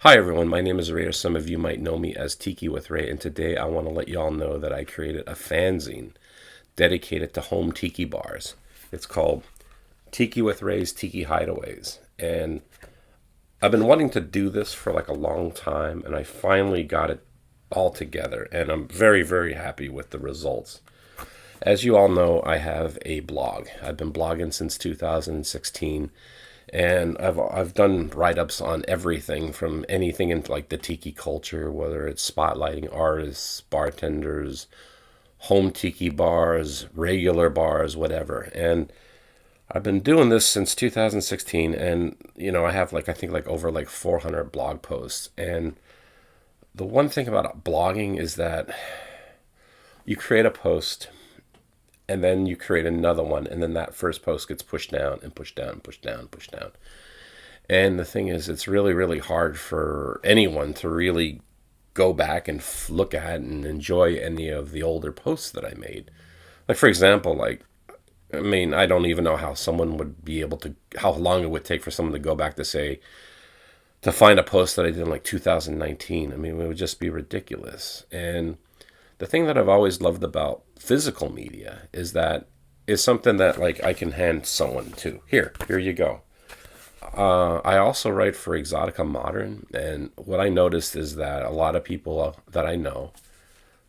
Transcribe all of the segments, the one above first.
Hi everyone, my name is Ray, or some of you might know me as Tiki with Ray, and today I want to let you all know that I created a fanzine dedicated to home tiki bars. It's called Tiki with Ray's Tiki Hideaways, and I've been wanting to do this for like a long time, and I finally got it all together, and I'm very, very happy with the results. As you all know, I have a blog. I've been blogging since 2016, and I've done write-ups on everything from anything into like the tiki culture, whether it's spotlighting artists, bartenders, home tiki bars, regular bars, whatever. And I've been doing this since 2016, and I have I think over 400 blog posts. And the one thing about blogging is that you create a post and then you create another one, and then that first post gets pushed down and pushed down and pushed down and pushed down. And the thing is, it's really, really hard for anyone to really go back and look at and enjoy any of the older posts that I made. Like, for example, I don't even know how someone would be able to, how long it would take for someone to go back to find a post that I did in 2019. It would just be ridiculous. And the thing that I've always loved about physical media is that it's something that I can hand someone to. Here you go. I also write for Exotica Modern, and what I noticed is that a lot of people that I know,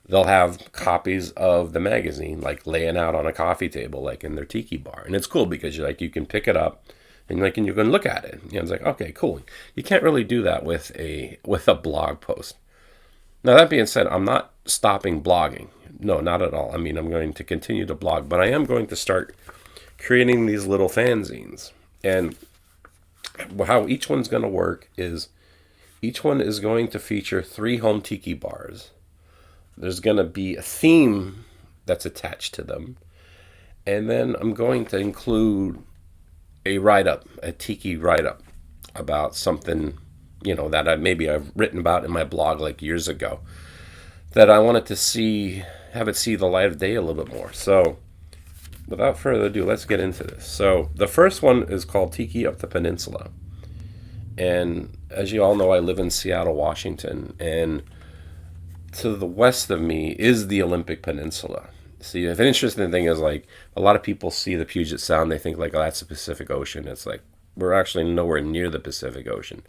they'll have copies of the magazine laying out on a coffee table in their tiki bar, and it's cool because you can pick it up and and you can look at it. It's okay, cool. You can't really do that with a blog post. Now, that being said, I'm not stopping blogging. No, not at all. I'm going to continue to blog, but I am going to start creating these little fanzines. And how each one's going to work is each one is going to feature 3 home tiki bars. There's going to be a theme that's attached to them. And then I'm going to include a tiki write-up about something that I've written about in my blog years ago, that I wanted to have it see the light of day a little bit more. So without further ado, let's get into this. So the first one is called Tiki Up the Peninsula. And as you all know, I live in Seattle, Washington, and to the west of me is the Olympic Peninsula. See, the interesting thing is a lot of people see the Puget Sound, they think oh, that's the Pacific Ocean. It's we're actually nowhere near the Pacific Ocean.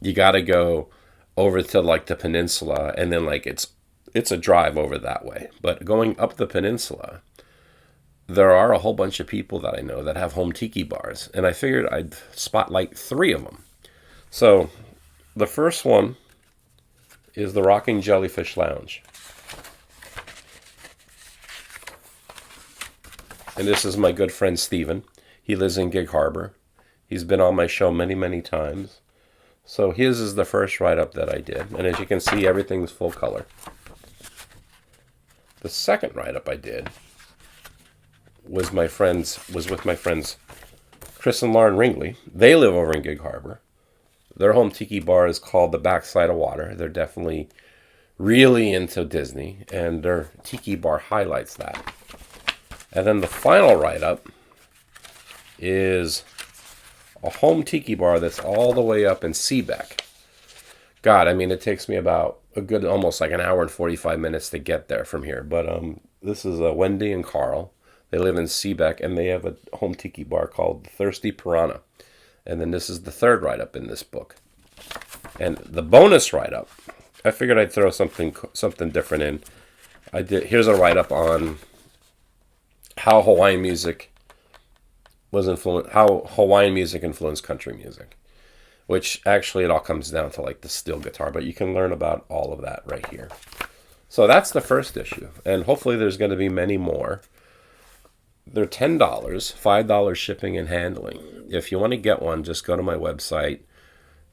You got to go over to the peninsula, and then it's a drive over that way. But going up the peninsula, there are a whole bunch of people that I know that have home tiki bars, and I figured I'd spotlight 3 of them. So the first one is the Rocking Jellyfish Lounge. And this is my good friend Steven. He lives in Gig Harbor. He's been on my show many, many times. So his is the first write-up that I did, and as you can see, everything's full color. The second write-up I did was with my friends Chris and Lauren Ringley. They live over in Gig Harbor. Their home tiki bar is called the Backside of Water. They're definitely really into Disney, and their tiki bar highlights that. And then the final write-up is a home tiki bar that's all the way up in Seebeck. God, it takes me about a good almost an hour and 45 minutes to get there from here. But this is Wendy and Carl. They live in Seebeck, and they have a home tiki bar called Thirsty Piranha. And then this is the third write-up in this book. And the bonus write-up, I figured I'd throw something different in. Here's a write-up on how Hawaiian music influenced country music, which actually it all comes down to the steel guitar, but you can learn about all of that right here. So that's the first issue, and hopefully there's going to be many more. They're $10, $5 shipping and handling. If you want to get one, just go to my website,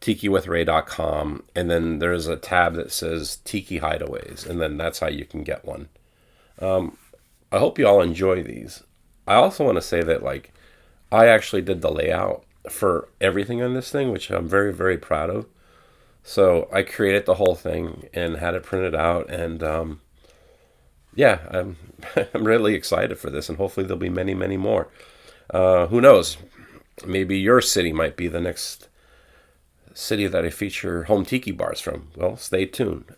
tikiwithray.com, and then there's a tab that says Tiki Hideaways, and then that's how you can get one. I hope you all enjoy these. I also want to say that I actually did the layout for everything on this thing, which I'm very, very proud of. So I created the whole thing and had it printed out, and I'm I'm really excited for this, and hopefully there'll be many, many more. Who knows? Maybe your city might be the next city that I feature home tiki bars from. Well, stay tuned.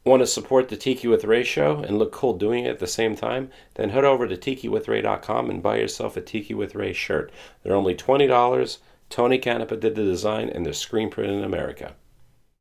Want to support the Tiki with Ray show and look cool doing it at the same time? Then head over to tikiwithray.com and buy yourself a Tiki with Ray shirt. They're only $20. Tony Canepa did the design, and they're screen printed in America.